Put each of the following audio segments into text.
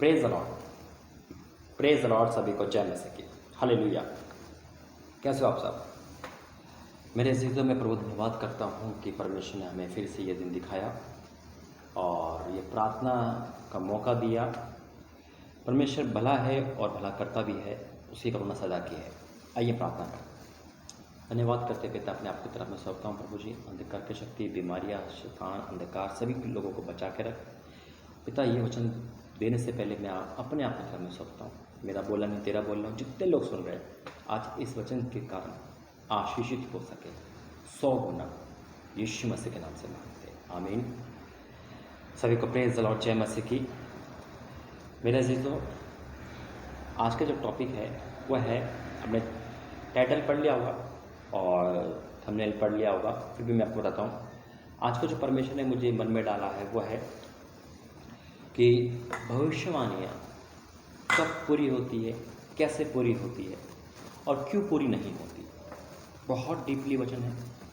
Praise the Lord, praise the Lord. सभी को जय मसीह की, हालेलुया। कैसे हो आप सब? मेरे अज़ीज़ों में प्रभु धन्यवाद करता हूँ कि परमेश्वर ने हमें फिर से ये दिन दिखाया और ये प्रार्थना का मौका दिया। परमेश्वर भला है और भला करता भी है, उसी करुणा सदा की है। आइए प्रार्थना करें। धन्यवाद करते पिता, अपने आप की तरफ में सौंपता हूँ प्रभु जी। अंधकार की शक्ति, बीमारियाँ, शैतान, अंधकार सभी लोगों को बचा के रख पिता। ये वचन देने से पहले मैं अपने आप की तरफ में सौंपता हूँ। मेरा बोलना नहीं तेरा बोलना, जितने लोग सुन रहे हैं आज इस वचन के कारण आशीषित हो सके 100 गुना, यीशु मसीह के नाम से मांगते हैं, आमीन। सभी को प्रेज द लॉर्ड, जय मसीह की। मेरे अजीजों, आज का जो टॉपिक है वह है, हमने टाइटल पढ़ लिया होगा और थंबनेल पढ़ लिया होगा, फिर भी मैं आपको बताता हूँ। आज को जो परमेश्वर ने मुझे मन में डाला है वह है कि भविष्यवाणियाँ कब पूरी होती है, कैसे पूरी होती है और क्यों पूरी नहीं होती। बहुत डीपली वचन है,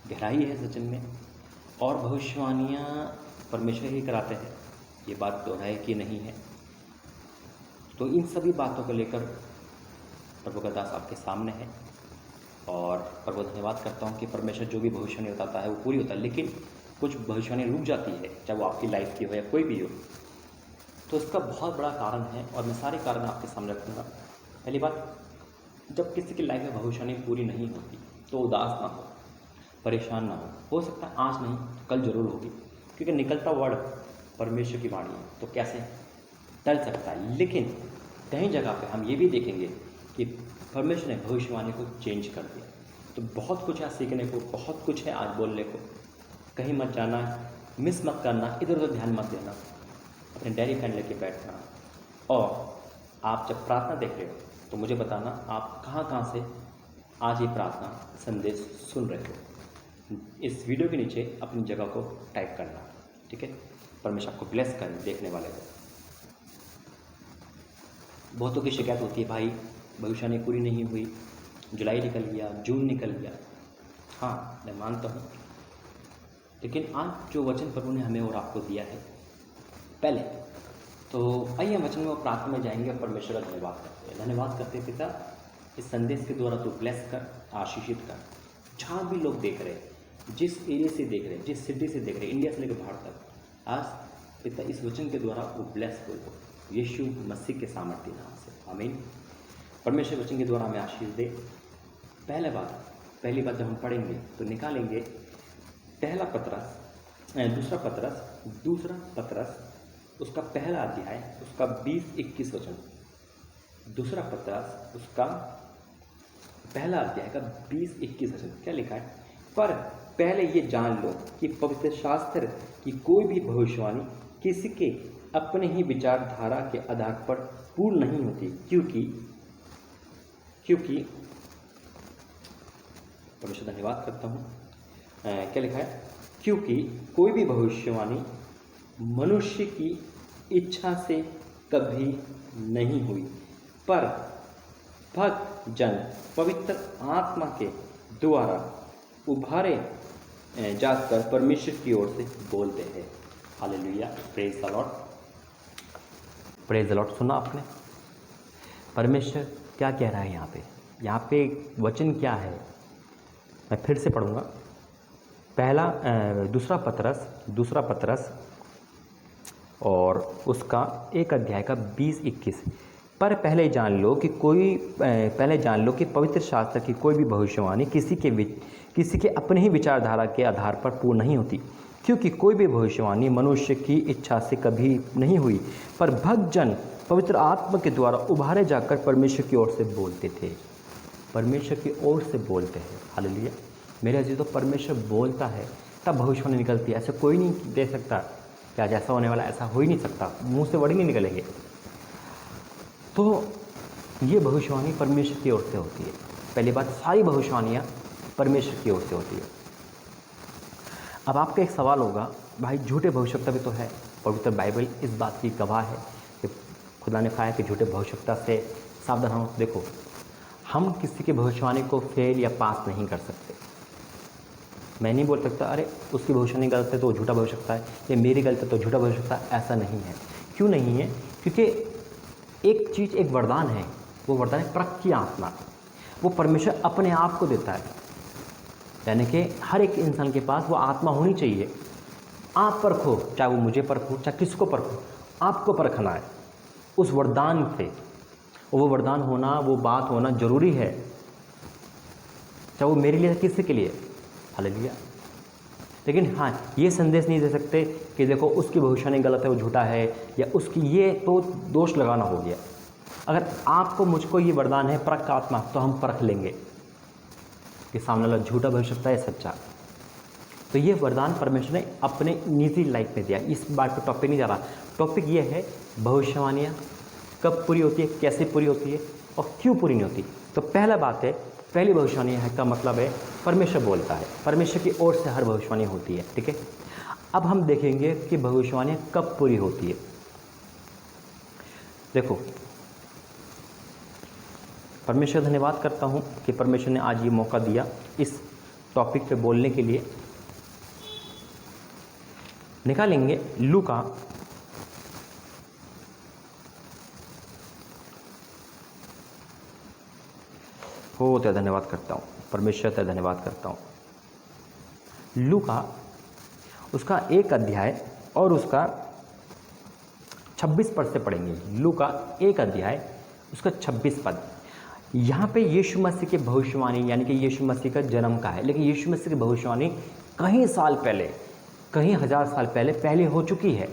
गहराई है सचन में। और भविष्यवाणियाँ परमेश्वर ही कराते हैं, ये बात तो है कि नहीं है। तो इन सभी बातों को लेकर प्रभु का दास आपके सामने है और प्रभु धन्यवाद करता हूँ कि परमेश्वर जो भी भविष्यवाणी बताता है वो पूरी होता है। लेकिन कुछ भविष्यवाणी रुक जाती है, चाहे वो आपकी लाइफ की हो या कोई भी हो, तो इसका बहुत बड़ा कारण है और मैं सारे कारण आपके सामने रखूँगा। पहली बात, जब किसी की लाइफ में भविष्यवाणी पूरी नहीं होती तो उदास ना हो, परेशान ना हो सकता है आज नहीं तो कल जरूर होगी, क्योंकि निकलता वर्ड परमेश्वर की वाणी है, तो कैसे टल सकता है। लेकिन कहीं जगह पे हम ये भी देखेंगे कि परमेश्वर ने भविष्यवाणी को चेंज कर दिया। तो बहुत कुछ है सीखने को, बहुत कुछ है आज बोलने को। कहीं मत जाना, मिस मत करना, इधर उधर ध्यान मत देना, अपने डायरी पेन लेके बैठना। और आप जब प्रार्थना देख रहे हो तो मुझे बताना आप कहाँ से आज ये प्रार्थना संदेश सुन रहे हो। इस वीडियो के नीचे अपनी जगह को टाइप करना, ठीक है। परमेश्वर आपको ब्लेस करें देखने वाले को। बहुतों की शिकायत होती है, भाई भविष्यवाणी पूरी नहीं हुई, जुलाई निकल गया, जून निकल गया। हाँ, मैं मानता हूँ, लेकिन आज जो वचन प्रभु ने हमें और आपको दिया है, पहले तो आइए वचन में और प्रार्थना में जाएंगे और परमेश्वर का धन्यवाद करते हैं। धन्यवाद करते हैं पिता, इस संदेश के द्वारा तो ब्लेस कर, आशीषित कर। जहाँ भी लोग देख रहे हैं, जिस एरिया से देख रहे हैं, जिस सिटी से देख रहे हैं, इंडिया से लेकर बाहर तक, आज पिता इस वचन के द्वारा वो ब्लेस हो यीशु मसीह के सामर्थ्य नाम से, आमीन। परमेश्वर वचन के द्वारा हमें आशीष दे। पहली बात जब हम पढ़ेंगे तो निकालेंगे दूसरा पतरस उसका पहला अध्याय, उसका 20-21 वचन। दूसरा पतरस उसका पहला अध्याय का 20-21 वचन क्या लिखा है? पर पहले ये जान लो कि पवित्र शास्त्र की कोई भी भविष्यवाणी किसी के अपने ही विचारधारा के आधार पर पूर्ण नहीं होती, क्योंकि परमेश्वर धन्यवाद करता हूँ। क्या लिखा है? क्योंकि कोई भी भविष्यवाणी मनुष्य की इच्छा से कभी नहीं हुई, पर भक्त जन पवित्र आत्मा के द्वारा उभारे जाकर परमेश्वर की ओर से बोलते हैं। Hallelujah, praise the Lord, praise the Lord. सुना आपने परमेश्वर क्या कह रहा है यहाँ पे वचन क्या है? मैं फिर से पढ़ूंगा। दूसरा पतरस और उसका 1 अध्याय का 20-21। पर पहले जान लो कि पवित्र शास्त्र की कोई भी भविष्यवाणी किसी के अपने ही विचारधारा के आधार पर पूर्ण नहीं होती, क्योंकि कोई भी भविष्यवाणी मनुष्य की इच्छा से कभी नहीं हुई, पर भक्त जन पवित्र आत्मा के द्वारा उभारे जाकर परमेश्वर की ओर से बोलते थे। परमेश्वर की ओर से बोलते हैं। हालेलुया। मेरे अजीजों, परमेश्वर बोलता है तब भविष्यवाणी निकलती है। ऐसे कोई नहीं दे सकता कि आज ऐसा होने वाला, ऐसा हो ही नहीं सकता, मुंह से वर्ड ही नहीं निकलेंगे। तो ये भविष्यवाणी परमेश्वर की ओर से होती है। पहली बात, सारी भविष्यवाणियाँ परमेश्वर की ओर से होती है। अब आपका एक सवाल होगा, भाई झूठे भविष्यवक्ता भी तो है। पवित्र बाइबल इस बात की गवाह है कि खुदा ने कहा है कि झूठे भविष्यवक्ता से सावधान हो। देखो, हम किसी की भविष्यवाणी को फेल या पास नहीं कर सकते। मैं नहीं बोल सकता अरे उसकी भविष्यवाणी गलत है तो वो झूठा भविष्यवक्ता है, या मेरी गलत है तो झूठा भविष्यवक्ता। ऐसा नहीं है। क्यों नहीं है? क्योंकि एक चीज़, एक वरदान है, वो वरदान है परख की आत्मा। वो परमेश्वर अपने आप को देता है, यानी कि हर एक इंसान के पास वो आत्मा होनी चाहिए। आप परखो, चाहे वो मुझे परखो, चाहे किसको परखो, आपको परखना है उस वरदान से। वो वरदान होना, वो बात होना जरूरी है, चाहे वो मेरे लिए, किसी के लिए। हालेलुया। लेकिन हाँ, ये संदेश नहीं दे सकते कि देखो उसकी भविष्यवाणी गलत है, वो झूठा है, या उसकी, ये तो दोष लगाना हो गया। अगर आपको, मुझको ये वरदान है परख का आत्मा, तो हम परख लेंगे कि सामने वाला झूठा भविष्यवक्ता है, सच्चा। तो ये वरदान परमेश्वर ने अपने निजी लाइफ में दिया। इस बात पर टॉपिक नहीं जा रहा। टॉपिक ये है भविष्यवाणियाँ कब पूरी होती है, कैसे पूरी होती है और क्यों पूरी नहीं होती। तो पहला बात है, पहली भविष्यवाणी है का मतलब है परमेश्वर बोलता है, परमेश्वर की ओर से हर भविष्यवाणी होती है। ठीक है, अब हम देखेंगे कि भविष्यवाणियाँ कब पूरी होती है। देखो, परमेश्वर धन्यवाद करता हूँ कि परमेश्वर ने आज ये मौका दिया इस टॉपिक पे बोलने के लिए। निकालेंगे लूका हो तो धन्यवाद करता हूँ, परमेश्वर का धन्यवाद करता हूँ। लूका उसका 1 अध्याय और उसका 26 पद से पढ़ेंगे। लूका 1 अध्याय उसका 26 पद। यहाँ पे यीशु मसीह की भविष्यवाणी, यानी कि यीशु मसीह का जन्म का है, लेकिन यीशु मसीह की भविष्यवाणी कहीं साल पहले, कहीं 1000 साल पहले हो चुकी है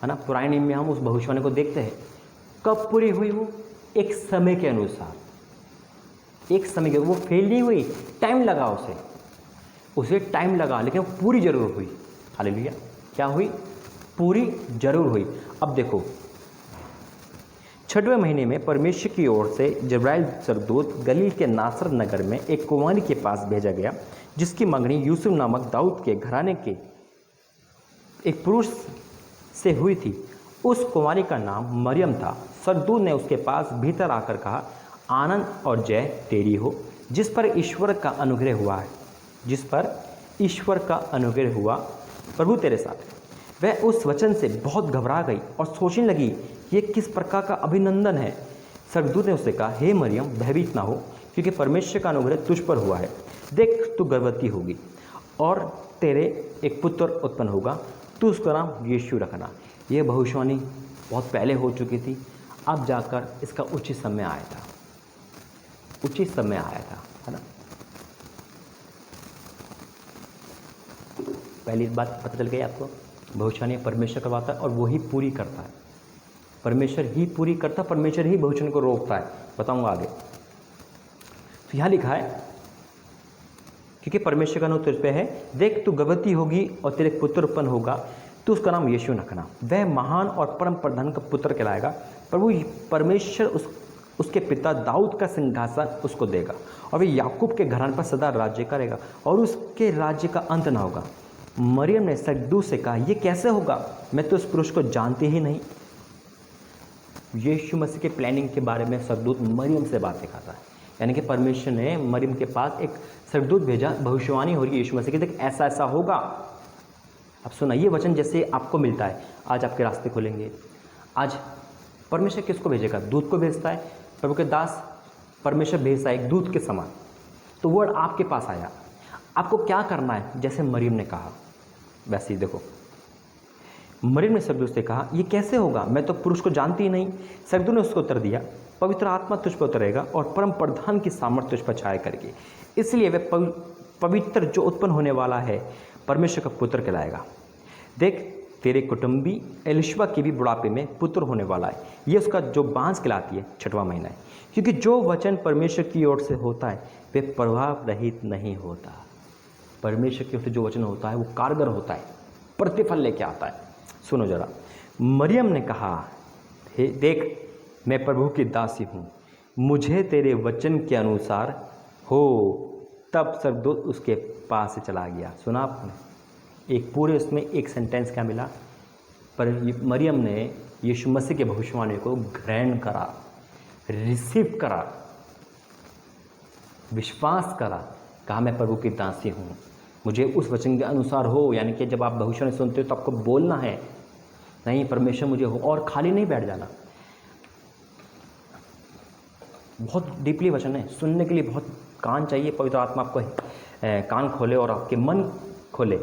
ना। पुराने नियम में हम उस भविष्यवाणी को देखते हैं। कब पूरी हुई वो? एक समय के अनुसार, एक समय के, वो फेल नहीं हुई, टाइम लगा उसे टाइम लगा, लेकिन वो पूरी जरूर हुई। हालेलुया। क्या हुई? पूरी जरूर हुई। अब देखो, 6वें महीने में परमेश्वर की ओर से जिब्राइल स्वर्गदूत गलील के नासरत नगर में एक कुंवारी के पास भेजा गया, जिसकी मंगनी यूसुफ नामक दाऊद के घराने के एक पुरुष से हुई थी। उस कुंवारी का नाम मरियम था। स्वर्गदूत ने उसके पास भीतर आकर कहा, आनंद और जय तेरी हो, जिस पर ईश्वर का अनुग्रह हुआ है, जिस पर ईश्वर का अनुग्रह हुआ, प्रभु तेरे साथ। वह उस वचन से बहुत घबरा गई और सोचने लगी कि ये किस प्रकार का अभिनंदन है। स्वर्गदूत ने उससे कहा, हे मरियम, भयभीत ना हो, क्योंकि परमेश्वर का अनुग्रह तुझ पर हुआ है। देख, तू गर्भवती होगी और तेरे एक पुत्र उत्पन्न होगा, तू उसका नाम यीशु रखना। यह भविष्यवाणी बहुत पहले हो चुकी थी, अब जाकर इसका उचित समय आया था, उचित समय आया था, है ना। पहली बात पता चल गई आपको, भविष्यवाणी परमेश्वर करवाता है और वही पूरी करता है। परमेश्वर ही पूरी करता है, परमेश्वर ही भविष्यवाणी को रोकता है। बताऊंगा आगे। तो यहाँ लिखा है, क्योंकि परमेश्वर का नाम तुझ पे है, देख तू गर्भवती होगी और तेरे पुत्र उत्पन्न होगा, तू उसका नाम यीशु रखना। वह महान और परम प्रधान का पुत्र कहलाएगा। प्रभु परमेश्वर उसके पिता दाऊद का सिंहासन उसको देगा और वह याकूब के घराने पर सदा राज्य करेगा और उसके राज्य का अंत ना होगा। मरियम ने स्वर्गदूत से कहा, यह कैसे होगा? मैं तो उस पुरुष को जानती ही नहीं। यीशु मसीह के प्लानिंग के बारे में स्वर्गदूत मरियम से बातें करता है, यानी कि परमेश्वर ने मरियम के पास एक स्वर्गदूत भेजा, भविष्यवाणी हो रही है यीशु मसीह की, देख ऐसा ऐसा होगा। अब सुना, ये वचन जैसे आपको मिलता है, आज आपके रास्ते खुलेंगे। आज परमेश्वर किसको भेजेगा? दूत को भेजता है। प्रभु के दास परमेश्वर भेजता है एक दूत के समान। तो वर्ड आपके पास आया, आपको क्या करना है? जैसे मरियम ने कहा वैसे ही देखो, मरियम ने स्वर्गदूत से कहा, यह कैसे होगा? मैं तो पुरुष को जानती ही नहीं। स्वर्गदूत ने उसको उत्तर दिया, पवित्र आत्मा तुझ पर उतरेगा और परम प्रधान की सामर्थ तुझ पर छाया करेगी, इसलिए वह पवित्र जो उत्पन्न होने वाला है परमेश्वर का पुत्र कहलाएगा। देख, तेरे कुटुंबी एलिशबा की भी बुढ़ापे में पुत्र होने वाला है। ये उसका जो बांस कहलाती है 6वां महीना है, क्योंकि जो वचन परमेश्वर की ओर से होता है वे प्रभाव रहित नहीं होता। परमेश्वर की ओर से जो वचन होता है वो कारगर होता है, प्रतिफल लेके आता है। सुनो जरा, मरियम ने कहा, हे देख, मैं प्रभु की दासी हूँ, मुझे तेरे वचन के अनुसार हो। तब स्वर्गदूत उसके पास से चला गया। सुना आपने? एक पूरे उसमें एक सेंटेंस क्या मिला? पर मरियम ने यीशु मसीह के भविष्यवाणी को ग्रहण करा, रिसीव करा, विश्वास करा, कहा मैं प्रभु की दासी हूँ, मुझे उस वचन के अनुसार हो। यानी कि जब आप भविष्यवाणी सुनते हो तो आपको बोलना है, नहीं परमेश्वर मुझे हो, और खाली नहीं बैठ जाना। बहुत डीपली वचन है, सुनने के लिए बहुत कान चाहिए। पवित्र आत्मा आपको कान खोले और आपके मन खोले।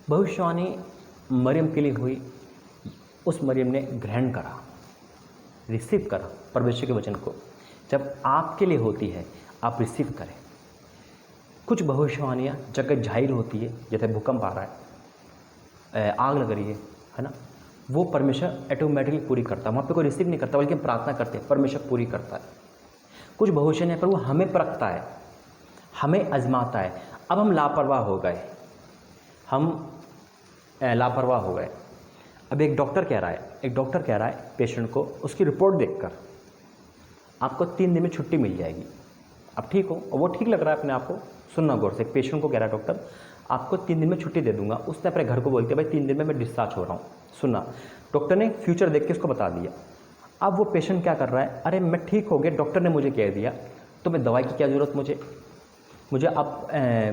भविष्यवाणी मरियम के लिए हुई, उस मरियम ने ग्रहण करा, रिसीव करा परमेश्वर के वचन को। जब आपके लिए होती है आप रिसीव करें। कुछ भविष्यवाणियाँ जगत जाहिर होती है, जैसे भूकंप आ रहा है, आग लग रही है ना, वो परमेश्वर ऑटोमेटिकली पूरी करता है। वहाँ पे कोई रिसीव नहीं करता, बल्कि प्रार्थना करते हैं, परमेश्वर पूरी करता है। कुछ भविष्यवाणियाँ पर वो हमें परखता है, हमें आजमाता है। अब हम लापरवाह हो गए, लापरवाह हो गए। अब एक डॉक्टर कह रहा है पेशेंट को, उसकी रिपोर्ट देखकर आपको 3 दिन में छुट्टी मिल जाएगी, आप ठीक हो, और वो ठीक लग रहा है अपने आप को। सुनना गौर से, एक पेशेंट को कह रहा है डॉक्टर आपको 3 दिन में छुट्टी दे दूंगा। उसने अपने घर को बोलते भाई 3 दिन में मैं डिस्चार्ज हो रहा हूँ। सुनना, डॉक्टर ने फ्यूचर देख के उसको बता दिया। अब वो पेशेंट क्या कर रहा है, अरे मैं ठीक हो गया, डॉक्टर ने मुझे कह दिया, तो मैं दवाई की क्या ज़रूरत, मुझे अब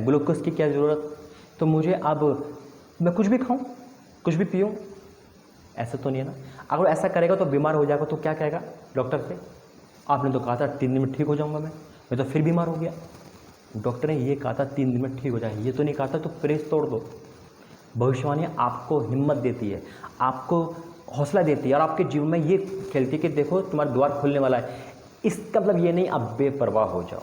ग्लूकोज की क्या ज़रूरत, तो मुझे अब मैं कुछ भी खाऊं, कुछ भी पीऊं। ऐसा तो नहीं है ना। अगर ऐसा करेगा तो बीमार हो जाएगा, तो क्या कहेगा डॉक्टर से, आपने तो कहा था 3 दिन में ठीक हो जाऊंगा, मैं तो फिर बीमार हो गया। डॉक्टर ने ये कहा था 3 दिन में ठीक हो जाए, ये तो नहीं कहा था तो प्रेस तोड़ दो। भविष्यवाणी आपको हिम्मत देती है, आपको हौसला देती है, और आपके जीवन में ये खेलती है कि देखो तुम्हारा द्वार खुलने वाला है। इसका मतलब ये नहीं आप बेपरवाह हो जाओ,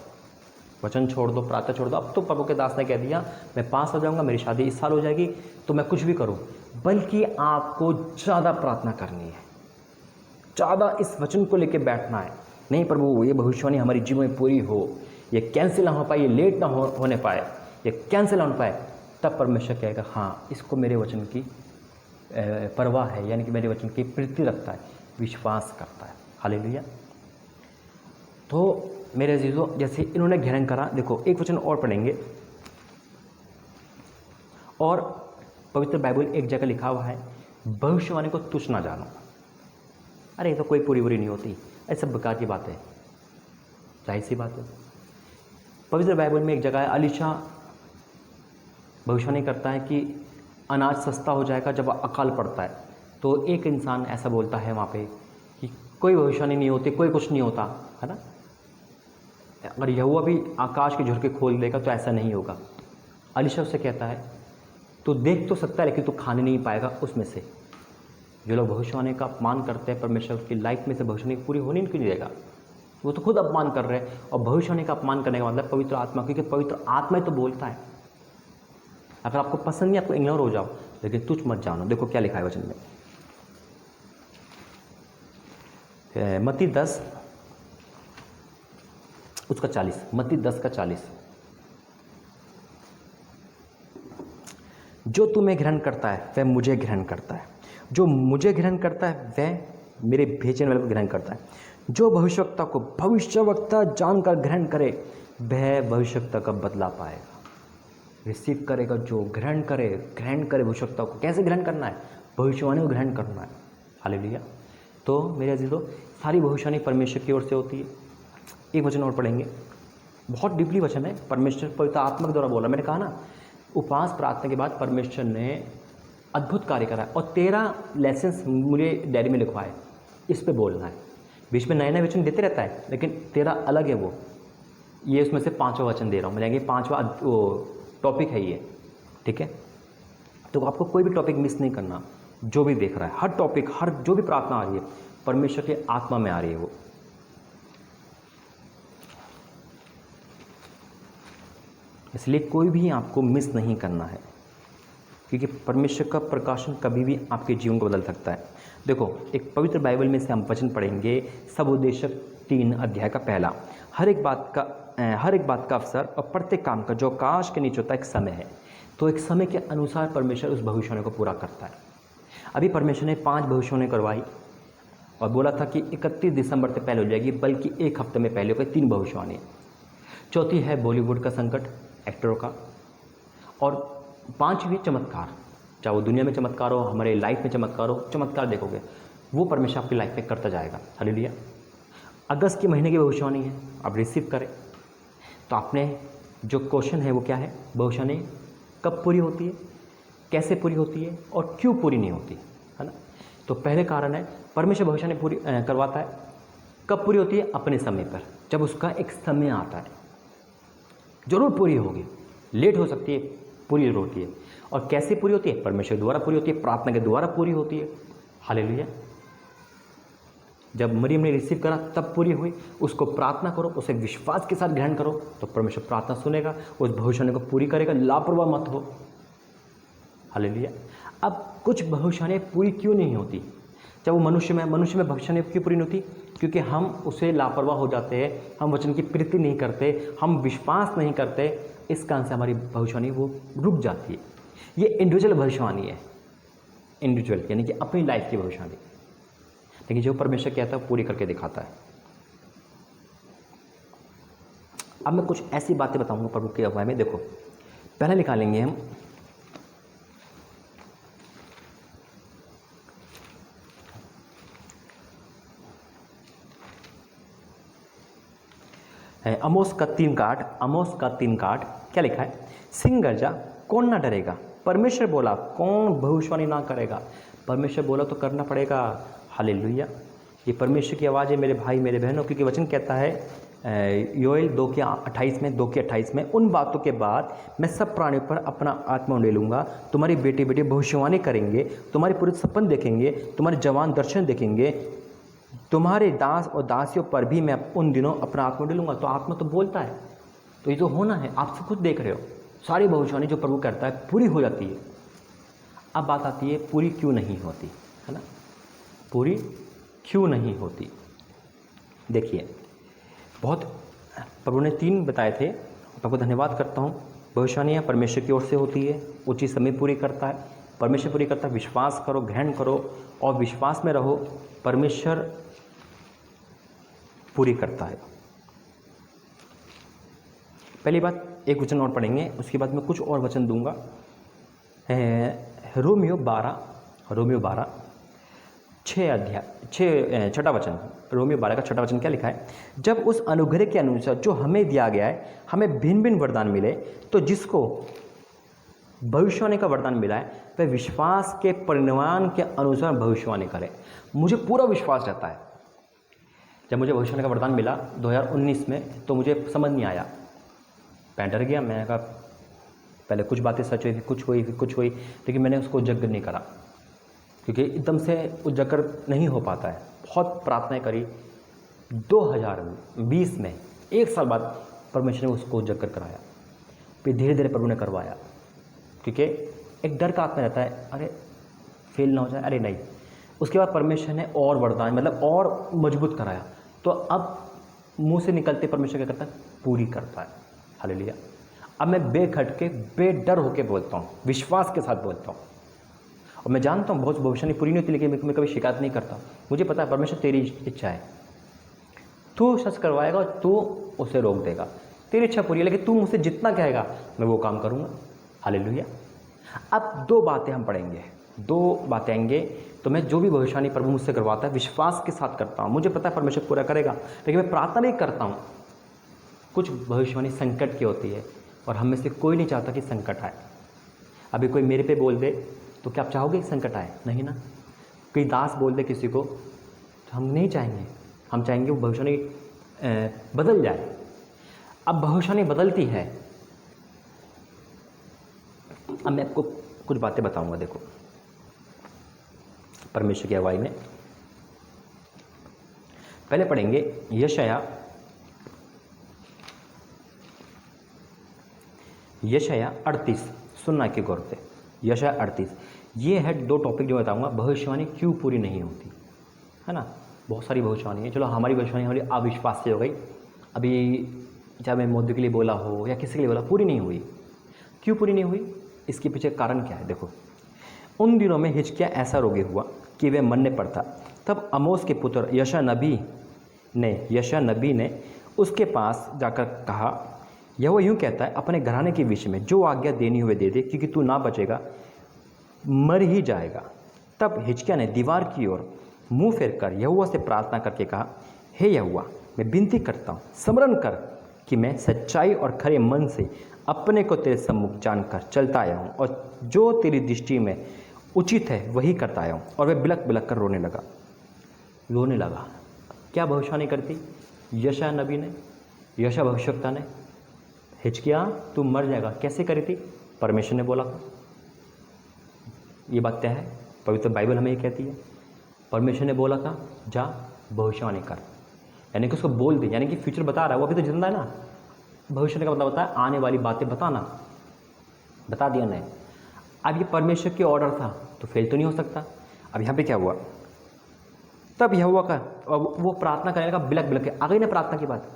वचन छोड़ दो, प्रार्थना छोड़ दो। अब तो प्रभु के दास ने कह दिया मैं पास हो जाऊंगा, मेरी शादी इस साल हो जाएगी, तो मैं कुछ भी करूं। बल्कि आपको ज़्यादा प्रार्थना करनी है, ज़्यादा इस वचन को लेकर बैठना है। नहीं प्रभु, ये भविष्यवाणी हमारी जीवन में पूरी हो, ये कैंसिल ना हो पाए, ये लेट ना होने पाए, ये कैंसिल ना हो पाए। तब परमेश्वर कहेगा हाँ, इसको मेरे वचन की परवाह है, यानी कि मेरे वचन की प्रीति रखता है, विश्वास करता है। हालेलुया। तो मेरे अजीजों, जैसे इन्होंने ग्रहण करा, देखो एक वचन और पढ़ेंगे। और पवित्र बाइबल एक जगह लिखा हुआ है, भविष्यवाणी को तुच्छ ना जानो। अरे ये तो कोई पूरी नहीं होती, ऐसा बेकार की बात है, जाहिर सी बात है। पवित्र बाइबल में एक जगह है, अलीशा भविष्यवाणी करता है कि अनाज सस्ता हो जाएगा जब अकाल पड़ता है। तो एक इंसान ऐसा बोलता है वहाँ पे कि कोई भविष्यवाणी नहीं होती, कोई कुछ नहीं होता, है ना। अगर यहोवा भी आकाश के झुरके खोल देगा तो ऐसा नहीं होगा। अलीशा उससे कहता है तो देख तो सकता है, लेकिन तो खाने नहीं पाएगा उसमें से। जो लोग भविष्यवाणी का अपमान करते हैं, परमेश्वर की लाइफ में से भविष्यवाणी पूरी होने नहीं देगा। वो तो खुद अपमान कर रहे हैं, और भविष्यवाणी का अपमान करने का मतलब पवित्र आत्मा, क्योंकि पवित्र आत्मा ही तो बोलता है। अगर आपको पसंद नहीं, आपको इग्नोर हो जाओ, लेकिन तुच्छ मत जानो। देखो क्या लिखा है वचन में, मत्ती 10 उसका 40, मत्ती 10 का 40। जो तुम्हें ग्रहण करता है वह मुझे ग्रहण करता है, जो मुझे ग्रहण करता है वह मेरे भेजने वाले को ग्रहण करता है। जो भविष्यवक्ता को भविष्यवक्ता जानकर ग्रहण करे वह भविष्यवक्ता का बदला पाएगा। रिसीव करेगा जो ग्रहण करे भविष्यवक्ता को। कैसे ग्रहण करना है? भविष्यवाणी को ग्रहण करना है। हालेलुया। तो मेरे अजीजों, सारी भविष्यवाणी परमेश्वर की ओर से होती है। एक वचन और पढ़ेंगे, बहुत डीपली वचन है, परमेश्वर पवित्र आत्मा के द्वारा बोला। मैंने कहा ना, उपवास प्रार्थना के बाद परमेश्वर ने अद्भुत कार्य करा, और 13 लेसन्स मुझे डायरी में लिखवाए, इस पे बोलना है। बीच में नए नए वचन देते रहता है, लेकिन 13 अलग है वो। ये उसमें से 5वां वचन दे रहा हूँ, मिलेंगे 5वां टॉपिक है ये, ठीक है। तो आपको कोई भी टॉपिक मिस नहीं करना, जो भी देख रहा है, हर टॉपिक, हर जो भी प्रार्थना आ रही है परमेश्वर के आत्मा में आ रही है वो। इसलिए कोई भी आपको मिस नहीं करना है, क्योंकि परमेश्वर का प्रकाशन कभी भी आपके जीवन को बदल सकता है। देखो, एक पवित्र बाइबल में से हम वचन पढ़ेंगे, सबोपदेशक 3 अध्याय का 1। हर एक बात का अवसर और प्रत्येक काम का जो आकाश के नीचे होता है एक समय है। तो एक समय के अनुसार परमेश्वर उस भविष्यवाणी को पूरा करता है। अभी परमेश्वर ने 5 भविष्यवाणी करवाई और बोला था कि 31 दिसंबर से पहले हो जाएगी, बल्कि 1 हफ्ते में पहले हो गई 3 भविष्यवाणी। चौथी है बॉलीवुड का संकट, एक्टरों का। और 5वीं चमत्कार, चाहे वो दुनिया में चमत्कार हो, हमारे लाइफ में चमत्कार हो, चमत्कार देखोगे वो परमेश्वर आपकी लाइफ में करता जाएगा। हालेलुया। अगस्त के महीने की भविष्यवाणी है, आप रिसीव करें। तो आपने जो क्वेश्चन है वो क्या है, भविष्यवाणी कब पूरी होती है, कैसे पूरी होती है और क्यों पूरी नहीं होती, है ना। तो पहले कारण है परमेश्वर भविष्यवाणी पूरी करवाता है, कब पूरी होती है? अपने समय पर, जब उसका एक समय आता है जरूर पूरी होगी। लेट हो सकती है, पूरी जरूर होती है। और कैसे पूरी होती है? परमेश्वर द्वारा पूरी होती है, प्रार्थना के द्वारा पूरी होती है। हालेलुया। जब मरियम ने रिसीव करा तब पूरी हुई। उसको प्रार्थना करो, उसे विश्वास के साथ ग्रहण करो तो परमेश्वर प्रार्थना सुनेगा, उस भविष्यवाणी को पूरी करेगा। लापरवाह मत हो। हालेलुया। अब कुछ भविष्यवाणी पूरी क्यों नहीं होती? जब वो मनुष्य में भविष्यवाणी क्यों पूरी नहीं होती? क्योंकि हम उसे लापरवाह हो जाते हैं, हम वचन की प्रीति नहीं करते, हम विश्वास नहीं करते। इस कारण से हमारी भविष्यवाणी वो रुक जाती है। ये इंडिविजुअल भविष्यवाणी है, इंडिविजुअल यानी कि अपनी लाइफ की भविष्यवाणी। लेकिन जो परमेश्वर कहता है पूरी करके दिखाता है। अब मैं कुछ ऐसी बातें बताऊंगा प्रभु के अगुवाई में। देखो, पहले निकालेंगे हम अमोस का 3:8 क्या लिखा है? सिंह गर्जा कौन ना डरेगा, परमेश्वर बोला कौन भविष्यवाणी ना करेगा। परमेश्वर बोला तो करना पड़ेगा। हालेलुया। ये परमेश्वर की आवाज़ है मेरे भाई मेरे बहनों, क्योंकि वचन कहता है योएल 2:28 में, उन बातों के बाद मैं सब प्राणियों पर अपना आत्मा ले लूँगा। तुम्हारी बेटे भविष्यवाणी करेंगे, तुम्हारे पुरुष सपन देखेंगे, तुम्हारे जवान दर्शन देखेंगे, तुम्हारे दास और दासियों पर भी मैं उन दिनों अपना आत्मा डालूंगा। तो आत्मा तो बोलता है, तो ये तो होना है। आप सब खुद देख रहे हो, सारी भविष्यवाणी जो प्रभु करता है पूरी हो जाती है। अब बात आती है पूरी क्यों नहीं होती, है ना? पूरी क्यों नहीं होती? देखिए, बहुत प्रभु ने 3 बताए थे। प्रभु धन्यवाद करता हूँ। भविष्यवाणियाँ परमेश्वर की ओर से होती है, उचित समय पूरी करता है, परमेश्वर पूरी करता है। विश्वास करो, ग्रहण करो और विश्वास में रहो, परमेश्वर पूरी करता है। पहली बात, एक वचन और पढ़ेंगे, उसके बाद मैं कुछ और वचन दूंगा। रोमियो 12 छठा वचन, रोमियो 12 का छठा वचन क्या लिखा है? जब उस अनुग्रह के अनुसार जो हमें दिया गया है, हमें भिन्न भिन्न वरदान मिले, तो जिसको भविष्यवाणी का वरदान मिला है वह विश्वास के परिणाम के अनुसार भविष्यवाणी करे। मुझे पूरा विश्वास रहता है। जब मुझे भविष्यवाणी का वरदान मिला 2019 में, तो मुझे समझ नहीं आया, मैं डर गया। मैंने कहा पहले कुछ बातें सच हुई, फिर कुछ हुई, लेकिन मैंने उसको उजागर नहीं करा, क्योंकि एकदम से उजागर नहीं हो पाता है। बहुत प्रार्थनाएं करी। 2020 में 1 साल बाद परमेश्वर ने उसको उजागर कराया, फिर धीरे धीरे प्रभु ने करवाया। क्योंकि एक डर का आत्मा रहता है, अरे फेल ना हो जाए, अरे नहीं। उसके बाद परमेश्वर ने और वरदान मतलब और मजबूत कराया। तो अब मुंह से निकलते परमेश्वर क्या करता है? पूरी करता है। हालेलुया। अब मैं बेखटके बेडर होके बोलता हूँ, विश्वास के साथ बोलता हूँ। और मैं जानता हूँ बहुत भविष्यवाणी पूरी नहीं होती, लेकिन मैं कभी शिकायत नहीं करता। मुझे पता है परमेश्वर तेरी इच्छा है, तू सच करवाएगा और तू उसे रोक देगा। तेरी इच्छा पूरी है, लेकिन तू मुझसे जितना कहेगा मैं वो काम करूँगा। हालेलुया। अब 2 बातें हम पढ़ेंगे, 2 बातें आएंगे। तो मैं जो भी भविष्यवाणी प्रभु मुझसे करवाता है विश्वास के साथ करता हूँ। मुझे पता है परमेश्वर पूरा करेगा, लेकिन मैं प्रार्थना भी करता हूँ। कुछ भविष्यवाणी संकट की होती है और हम में से कोई नहीं चाहता कि संकट आए। अभी कोई मेरे पे बोल दे तो क्या आप चाहोगे कि संकट आए? नहीं ना। कोई दास बोल दे किसी को तो हम नहीं चाहेंगे, हम चाहेंगे वो भविष्यवाणी बदल जाए। अब भविष्यवाणी बदलती है। अब मैं आपको कुछ बातें बताऊंगा। देखो, परमेश्वर की अगुवाई में पहले पढ़ेंगे यशाया 38। सुनना के गौर से, यशाया 38। ये है 2 टॉपिक जो बताऊंगा। भविष्यवाणी क्यों पूरी नहीं होती, है ना? बहुत सारी भविष्यवाणी है। चलो, हमारी भविष्यवाणी हमारी अविश्वास से हो गई। अभी चाहे मैं मोदी के लिए बोला हो या किसी के लिए बोला, पूरी नहीं हुई। क्यों पूरी नहीं हुई? इसके पीछे कारण क्या है? देखो, उन दिनों में हिजकिय्याह ऐसा रोगी हुआ कि वह मरने पर था। तब आमोस के पुत्र यशायाह नबी ने उसके पास जाकर कहा, यहोवा यूँ कहता है, अपने घराने के विषय में जो आज्ञा देनी हुए दे दे, क्योंकि तू ना बचेगा, मर ही जाएगा। तब हिजकिय्याह ने दीवार की ओर मुंह फेर कर यहोवा से प्रार्थना करके कहा, हे यहोवा, मैं विनती करता हूँ, स्मरण कर कि मैं सच्चाई और खरे मन से अपने को तेरे सम्मुख जानकर चलता आया हूँ और जो तेरी दृष्टि में उचित है वही करता आया हूँ। और वह बिलक बिलक कर रोने लगा। क्या भविष्यवाणी करती यशायाह नबी ने, यशायाह भविष्यवक्ता ने? हिजकिय्याह तू मर जाएगा, कैसे करी थी? परमेश्वर ने बोला था। ये बात तय है, पवित्र बाइबल हमें ये कहती है, परमेश्वर ने बोला था जा भविष्यवाणी कर, यानी कि उसको बोल दे, यानी कि फ्यूचर बता रहा है, वो अभी तो जिंदा है ना। भविष्य का मतलब होता है आने वाली बातें बताना, बता दिया नहीं। अब ये परमेश्वर की ऑर्डर था तो फेल तो नहीं हो सकता। अब यहाँ पे क्या हुआ, तब यहोवा का, अब वो प्रार्थना करने का बिलक बिलक के आ गई ना प्रार्थना की बात।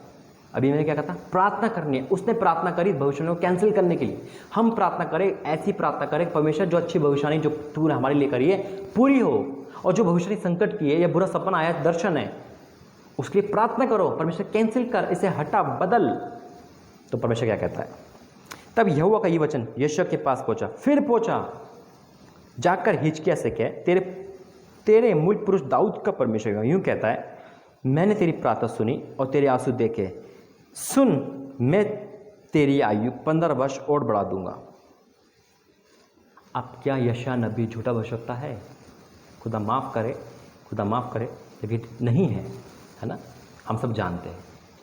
अभी मैंने क्या कहा था, प्रार्थना करनी है, उसने प्रार्थना करी भविष्यवाणी को कैंसिल करने के लिए। हम प्रार्थना करें, ऐसी प्रार्थना करें, परमेश्वर जो अच्छी भविष्यवाणी जो तूने हमारे लिए करी है पूरी हो, और जो भविष्यवाणी संकट की है या बुरा सपना आया दर्शन है उसके लिए प्रार्थना करो, परमेश्वर कैंसिल कर, इसे हटा बदल। तो परमेश्वर क्या कहता है, तब यहोवा का ये वचन यशायाह के पास पहुंचा, फिर पहुंचा, जाकर हिजकिय्याह से कह, तेरे मूल पुरुष दाऊद का परमेश्वर यूं कहता है, मैंने तेरी प्रार्थना सुनी और तेरे आंसू देखे, सुन मैं तेरी आयु 15 वर्ष और बढ़ा दूंगा। अब क्या यशायाह नबी झूठा भविष्यवक्ता है? खुदा माफ़ करे, लेकिन नहीं है ना, हम सब जानते हैं।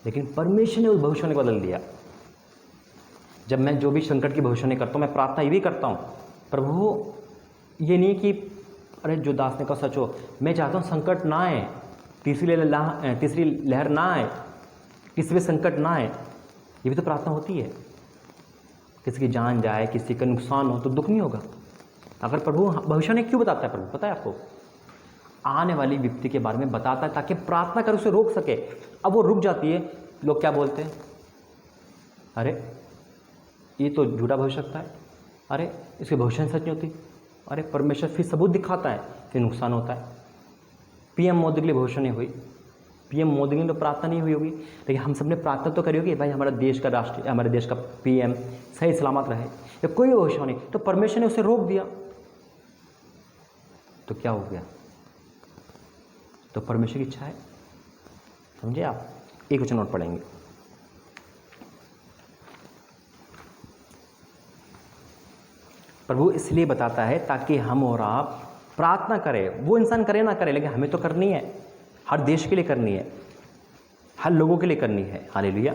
लेकिन परमेश्वर ने उस भविष्यवाणी को बदल दिया। जब मैं जो भी संकट की भविष्यवाणी करता हूँ, मैं प्रार्थना ये भी करता हूँ, प्रभु ये नहीं कि अरे जो दास ने कहा सच हो, मैं चाहता हूँ संकट ना आए, तीसरी लहर ना आए, किसी भी संकट ना आए। ये भी तो प्रार्थना होती है। किसी की जान जाए, किसी का नुकसान हो तो दुख नहीं होगा। अगर प्रभु भविष्यवाणी क्यों बताता है? प्रभु पता है आपको, आने वाली विपत्ति के बारे में बताता है ताकि प्रार्थना कर उसे रोक सके। अब वो रुक जाती है, लोग क्या बोलते हैं, अरे ये तो झूठा भविष्यवक्ता है, अरे इसकी भविष्यवाणी सच नहीं होती, अरे परमेश्वर फिर सबूत दिखाता है, फिर नुकसान होता है। पीएम मोदी के लिए भविष्यवाणी हुई, पीएम मोदी की तो प्रार्थना नहीं हुई होगी, लेकिन हम सब ने प्रार्थना तो करी होगी भाई हमारे देश का पीएम सही सलामत रहे, या कोई भविष्यवाणी, तो परमेश्वर ने उसे रोक दिया। तो क्या हो गया? तो परमेश्वर की इच्छा है, समझे आप? एक वचन और पढ़ेंगे, प्रभु इसलिए बताता है ताकि हम और आप प्रार्थना करें। वो इंसान करे ना करे, लेकिन हमें तो करनी है, हर देश के लिए करनी है, हर लोगों के लिए करनी है। Hallelujah,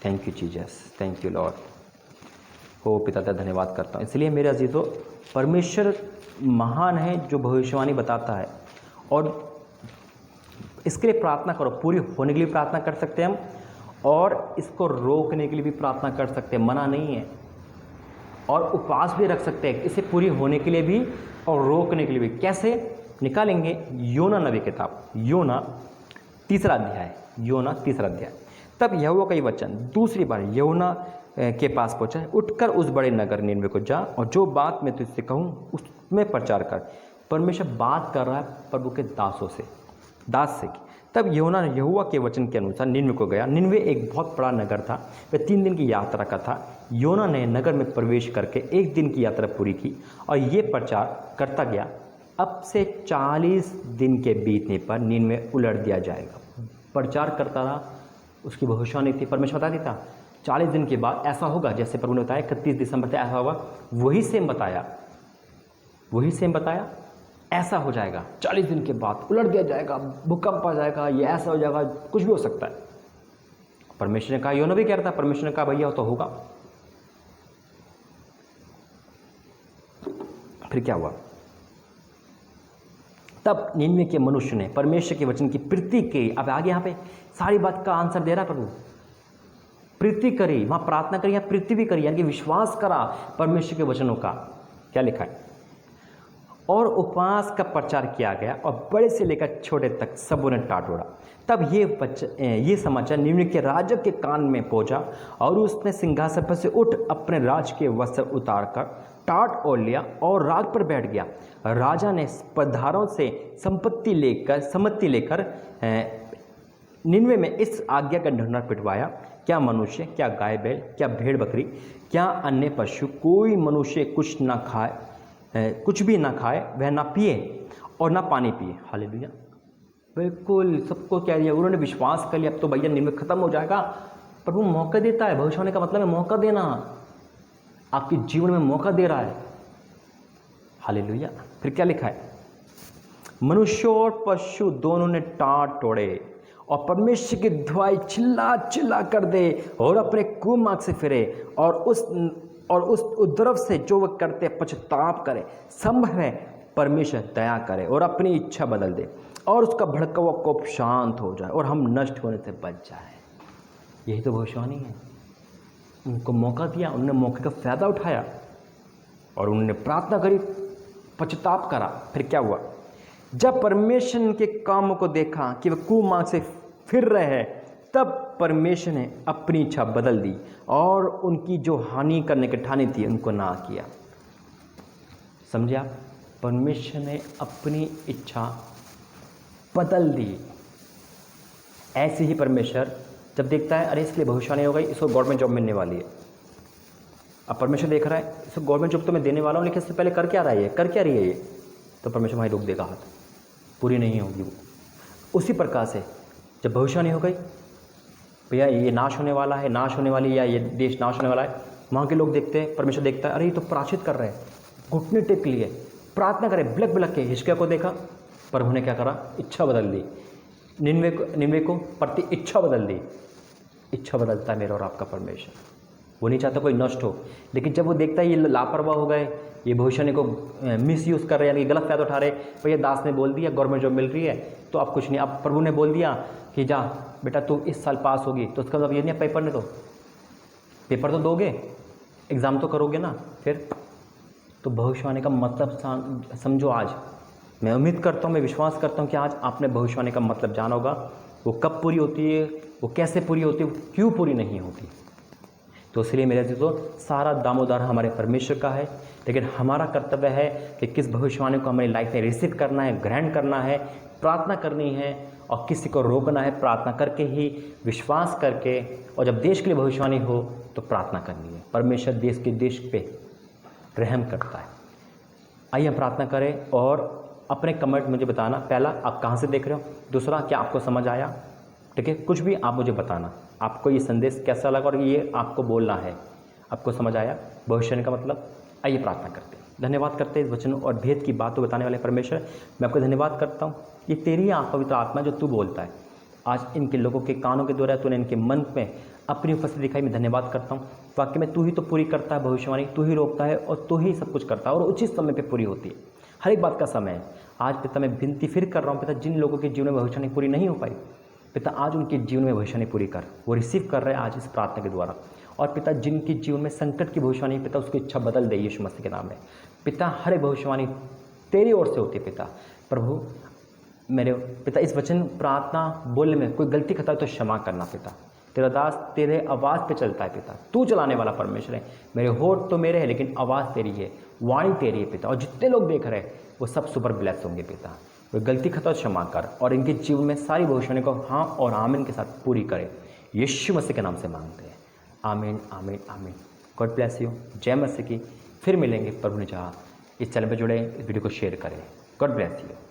thank you Jesus, thank you Lord. हो पिता का धन्यवाद करता हूँ। इसलिए मेरे अजीजों, परमेश्वर महान है जो भविष्यवाणी बताता है, और इसके लिए प्रार्थना करो, पूरी होने के लिए प्रार्थना कर सकते हैं हम, और इसको रोकने के लिए भी प्रार्थना कर सकते हैं, मना नहीं है। और उपवास भी रख सकते हैं इसे पूरी होने के लिए भी और रोकने के लिए भी। कैसे निकालेंगे? योना नबी किताब, योना 3 अध्याय। तब यहोवा का ये वचन दूसरी बार योना के पास पहुंचा, उठकर उस बड़े नगर निनवे को जा और जो बात मैं तुझसे कहूँ उसमें प्रचार कर। परमेश्वर बात कर रहा है प्रभु के दास से। तब योना यहोवा के वचन के अनुसार निनवे को गया। निनवे एक बहुत बड़ा नगर था, वह 3 दिन की यात्रा का था। योना ने नगर में प्रवेश करके 1 दिन की यात्रा पूरी की और ये प्रचार करता गया, अब से 40 दिन के बीतने पर निनवे उलट दिया जाएगा। प्रचार करता रहा, उसकी भविष्यवाणी थी, परमेश्वर बता देता 40 दिन के बाद ऐसा होगा, जैसे प्रभु ने बताया 31 दिसंबर से ऐसा होगा, वही सेम बताया ऐसा हो जाएगा। 40 दिन के बाद उलट दिया जाएगा, भूकंप आ जाएगा, ये ऐसा हो जाएगा, कुछ भी हो सकता है। परमेश्वर ने कहा, योना भी कह रहा था, परमेश्वर ने कहा भैया तो होगा। फिर क्या हुआ? तब निनवे के मनुष्य ने परमेश्वर के वचन की प्रीति की। अब आगे यहाँ पे सारी बात का आंसर दे रहा है प्रभु। प्रीति करी, वहां प्रार्थना करी, यहाँ प्रीति भी करी, यानी कि विश्वास करा परमेश्वर के वचनों का। क्या लिखा है? और उपवास का प्रचार किया गया और बड़े से लेकर छोटे तक सबों ने टाट ओढ़ा। तब ये समाचार निनवे के राजा के कान में पहुंचा और उसने सिंहासन पर से उठ अपने राज के वस्त्र उतारकर टाट ओढ़ लिया और राज पर बैठ गया। राजा ने प्रधानों से सम्मति लेकर निनवे में इस आज्ञा का ढंढोरा पिटवाया, क्या मनुष्य, क्या गाय बैल, क्या भेड़ बकरी, क्या अन्य पशु, कोई मनुष्य कुछ भी ना खाए, वह ना पिए और ना पानी पिए। हालेलुया, बिल्कुल सबको कह दिया, उन्होंने विश्वास कर लिया। अब तो भैया निनवे खत्म हो जाएगा। प्रभु मौका देता है, भविष्यवाणी का मतलब है मौका देना, आपके जीवन में मौका दे रहा है। हालेलुया। फिर क्या लिखा है? मनुष्य और पशु दोनों ने टाट तोड़े और परमेश्वर की दुहाई चिल्ला चिल्ला कर दे और अपने कुमार्ग से फिरे और उस उपद्रव से जो वह करते पश्चाताप करे। संभव है परमेश्वर दया करे और अपनी इच्छा बदल दे और उसका भड़का हुआ कोप शांत हो जाए और हम नष्ट होने से बच जाए। यही तो भविष्यवाणी है। उनको मौका दिया, उन्होंने मौके का फ़ायदा उठाया और उन्होंने प्रार्थना करी, पश्चाताप करा। फिर क्या हुआ? जब परमेश्वर के कामों को देखा कि वह कुमार्ग से फिर रहे हैं, तब परमेश्वर ने अपनी इच्छा बदल दी और उनकी जो हानि करने की ठानी थी उनको ना किया। समझे आप? परमेश्वर ने अपनी इच्छा बदल दी। ऐसे ही परमेश्वर जब देखता है, अरे इसके लिए भविष्यवाणी हो गई, इसको गवर्नमेंट जॉब मिलने वाली है। अब परमेश्वर देख रहा है, इसको गवर्नमेंट जॉब तो मैं देने वाला हूँ, लेकिन इससे पहले कर क्या रहा है, कर क्या रही है ये, तो परमेश्वर वहीं रोक देगा, हाथ पूरी नहीं होगी वो। उसी प्रकार से जब भविष्यवाणी हो गई, भैया ये नाश होने वाला है, नाश होने वाली है, या ये देश नाश होने वाला है, वहाँ के लोग देखते हैं, परमेश्वर देखता है, अरे ये तो प्रायश्चित कर रहे हैं, घुटने टेक लिए, प्रार्थना करे, बिलक बिलक के। हिजकिय्याह को देखा, प्रभु ने क्या करा? इच्छा बदल दी। निनवे को प्रति इच्छा बदल दी। इच्छा बदलता है मेरा और आपका परमेश्वर। वो नहीं चाहता कोई नष्ट हो, लेकिन जब वो देखता है ये लापरवाह हो गए, ये भविष्यवाणी को मिस यूज़ कर रहे हैं, यानी गलत फ़ायदा उठा रहे, भैया दास ने बोल दिया गवर्नमेंट जॉब मिल रही है तो अब कुछ नहीं, अब प्रभु ने बोल दिया कि जा बेटा तू इस साल पास होगी, तो उसका मतलब ये नहीं है पेपर ने तो पेपर तो दोगे, एग्ज़ाम तो करोगे ना। फिर तो भविष्यवाणी का मतलब समझो। आज मैं उम्मीद करता हूँ, मैं विश्वास करता हूँ कि आज आपने भविष्यवाणी का मतलब जाना होगा। वो कब पूरी होती है, वो कैसे पूरी होती है, क्यों पूरी नहीं होती। तो इसलिए मेरे दोस्तों, सारा दामोदर हमारे परमेश्वर का है, लेकिन हमारा कर्तव्य है कि किस भविष्यवाणी को हमारी लाइफ में रिसीव करना है, ग्रहण करना है, प्रार्थना करनी है और किसी को रोकना है प्रार्थना करके ही, विश्वास करके। और जब देश के लिए भविष्यवाणी हो तो प्रार्थना करनी है। परमेश्वर देश पे रहम करता है। आइए हम प्रार्थना करें और अपने कमेंट मुझे बताना। पहला, आप कहाँ से देख रहे हो, दूसरा, क्या आपको समझ आया, ठीक है, कुछ भी आप मुझे बताना, आपको ये संदेश कैसा लगा और ये आपको बोलना है, आपको समझ आया भविष्यवाणी का मतलब। आइए प्रार्थना करते हैं। धन्यवाद करते हैं इस वचनों और भेद की बात बताने वाले परमेश्वर, मैं आपको धन्यवाद करता हूँ। ये तेरी पवित्र आत्मा जो तू बोलता है, आज इनके लोगों के कानों के द्वारा तूने इनके मन में अपनी उपस्थिति दिखाई। मैं धन्यवाद करता हूँ। वाकई में तू ही तो पूरी करता है भविष्यवाणी, तू ही रोकता है और तू ही सब कुछ करता है और उचित समय पर पूरी होती है। हर एक बात का समय है। आज पिता मैं विनती फिर कर रहा हूँ, पिता जिन लोगों के जीवन में भविष्यवाणी पूरी नहीं हो पाई, पिता आज उनके जीवन में भविष्यवाणी पूरी कर, वो रिसीव कर रहे हैं आज इस प्रार्थना के द्वारा। और पिता जिनके जीवन में संकट की भविष्यवाणी, पिता उसकी इच्छा बदल दे यीशु मसीह के नाम में। पिता हर एक भविष्यवाणी तेरी ओर से होती है। पिता प्रभु मेरे पिता इस वचन प्रार्थना बोलने में कोई गलती खता है तो क्षमा करना। पिता तेरा दास तेरे आवाज़ पे चलता है। पिता तू चलाने वाला परमेश्वर है। मेरे होठ तो मेरे हैं लेकिन आवाज़ तेरी है, वाणी तेरी है पिता। और जितने लोग देख रहे हैं वो सब सुपर ब्लेस होंगे पिता। कोई गलती खता क्षमा कर और इनके जीवन में सारी भविष्यवाणी को हाँ और आमीन के साथ पूरी करे। यीशु मसीह के नाम से मांगते हैं, आमीन आमीन आमीन। God bless you. जय मसीह की। फिर मिलेंगे प्रभु ने चाहा। इस चैनल पर जुड़े, इस वीडियो को शेयर करें। God bless you.